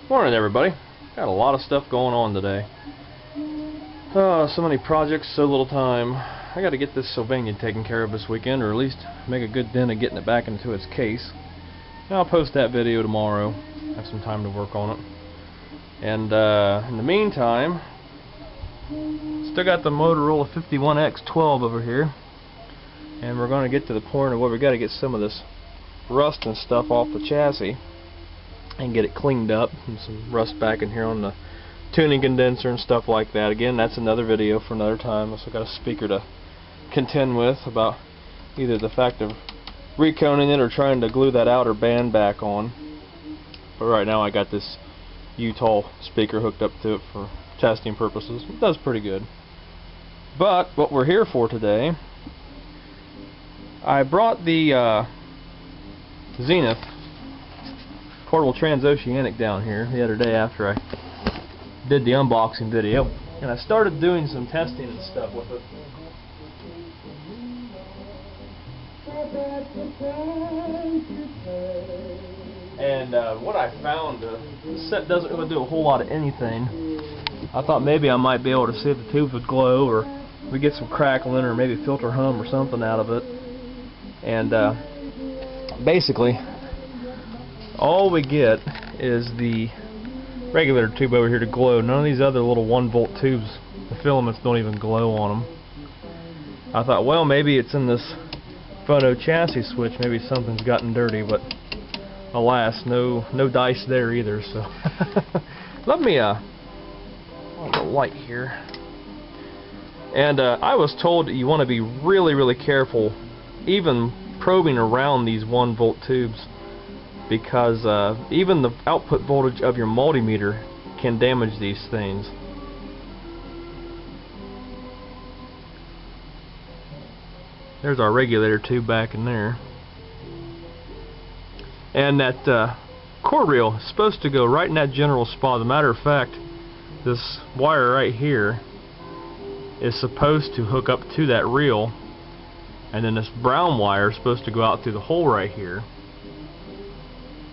Morning, everybody. Got a lot of stuff going on today. So many projects, so little time. I got to get this Sylvania taken care of this weekend, or at least make a good dent of getting it back into its case. And I'll post that video tomorrow. Have some time to work on it. And in the meantime, still got the Motorola 51X12 over here, and we're going to get to the point of where we got to get some of this rust and stuff off the chassis and get it cleaned up, and some rust back in here on the tuning condenser and stuff like that. Again, that's another video for another time. Also got a speaker to contend with about either the fact of reconing it or trying to glue that outer band back on. But right now I got this Utah speaker hooked up to it for testing purposes. It does pretty good. But what we're here for today, I brought the Zenith portable Oceanic down here the other day after I did the unboxing video, and I started doing some testing and stuff with it. And what I found, the set doesn't really do a whole lot of anything. I thought maybe I might be able to see if the tubes would glow, or we get some crackling, or maybe filter hum or something out of it. And basically, all we get is the regular tube over here to glow. None of these other little 1-volt tubes, the filaments don't even glow on them. I thought, well, maybe it's in this photo chassis switch. Maybe something's gotten dirty, but alas, no dice there either. So let me on the light here. And I was told that you want to be really careful, even probing around these 1-volt tubes, because even the output voltage of your multimeter can damage these things. There's our regulator tube back in there. And that cord reel is supposed to go right in that general spot. As a matter of fact, this wire right here is supposed to hook up to that reel, and then this brown wire is supposed to go out through the hole right here.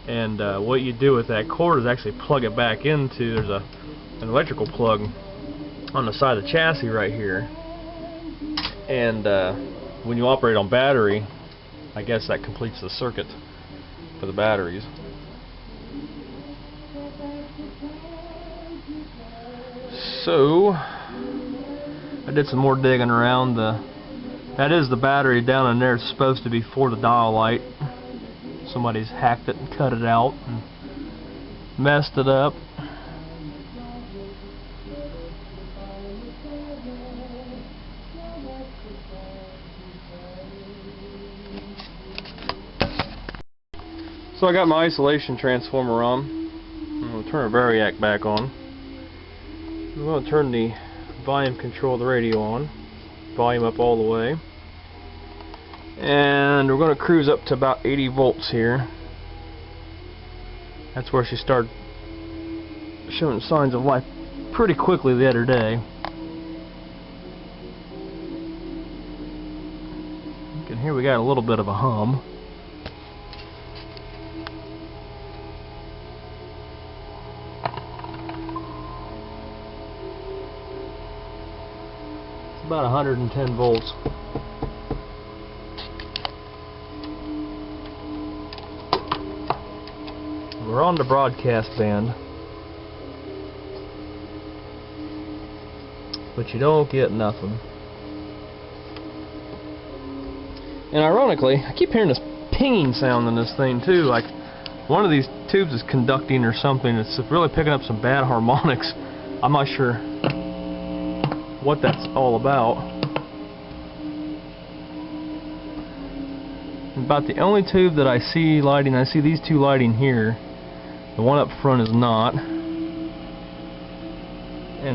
And what you do with that cord is actually plug it back into, there's an electrical plug on the side of the chassis right here. And when you operate on battery, I guess that completes the circuit for the batteries. So I did some more digging around. That is the battery down in there. It's supposed to be for the dial light. Somebody's hacked it and cut it out and messed it up. So I got my isolation transformer on. I'm going to turn a variac back on. I'm going to turn the volume control of the radio on. Volume up all the way. And we're going to cruise up to about 80 volts here. That's where she started showing signs of life pretty quickly the other day. You can hear we got a little bit of a hum. It's about 110 volts. We're on the broadcast band, but you don't get nothing. And ironically, I keep hearing this pinging sound in this thing too, like one of these tubes is conducting or something. It's really picking up some bad harmonics. I'm not sure what that's all about. About the only tube that I see lighting, I see these two lighting here. The one up front is not, and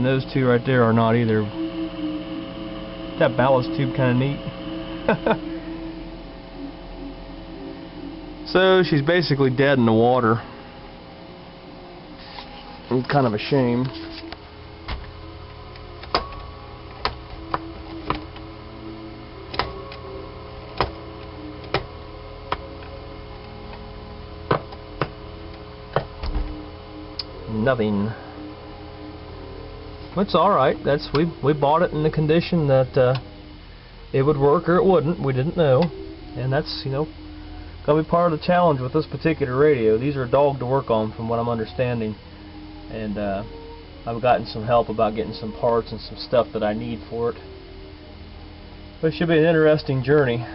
those two right there are not either. That ballast tube kind of neat. So she's basically dead in the water. It's kind of a shame. nothing. It's alright. That's we bought it in the condition that it would work or it wouldn't. We didn't know. And that's, you know, gonna be part of the challenge with this particular radio. These are a dog to work on from what I'm understanding. And I've gotten some help about getting some parts and some stuff that I need for it. But it should be an interesting journey.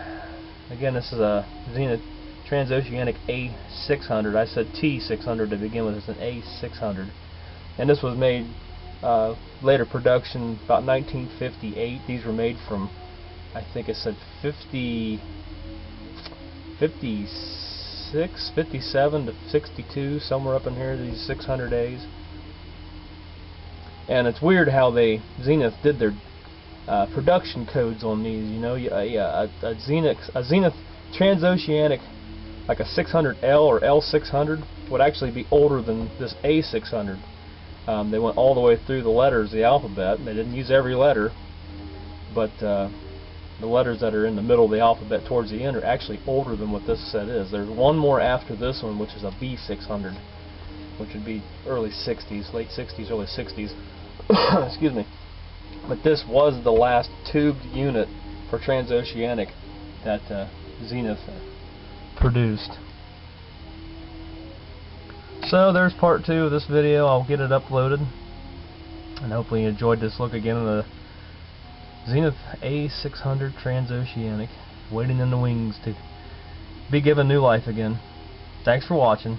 Again, this is a Zenith Transoceanic A600. I said T600 to begin with. It's an A600. And this was made later production, about 1958. These were made from, I think it said 56, 57 to 62, somewhere up in here, these 600As. And it's weird how Zenith did their production codes on these. You know, a Zenith Transoceanic, like a 600L or L600, would actually be older than this A600. They went all the way through the letters of the alphabet. They didn't use every letter, but the letters that are in the middle of the alphabet towards the end are actually older than what this set is. There's one more after this one, which is a B600, which would be early 60s, late 60s, early 60s. Excuse me. But this was the last tubed unit for Transoceanic that Zenith produced. So there's part 2 of this video. I'll get it uploaded, and hopefully you enjoyed this look again at the Zenith A600 Transoceanic, waiting in the wings to be given new life again. Thanks for watching.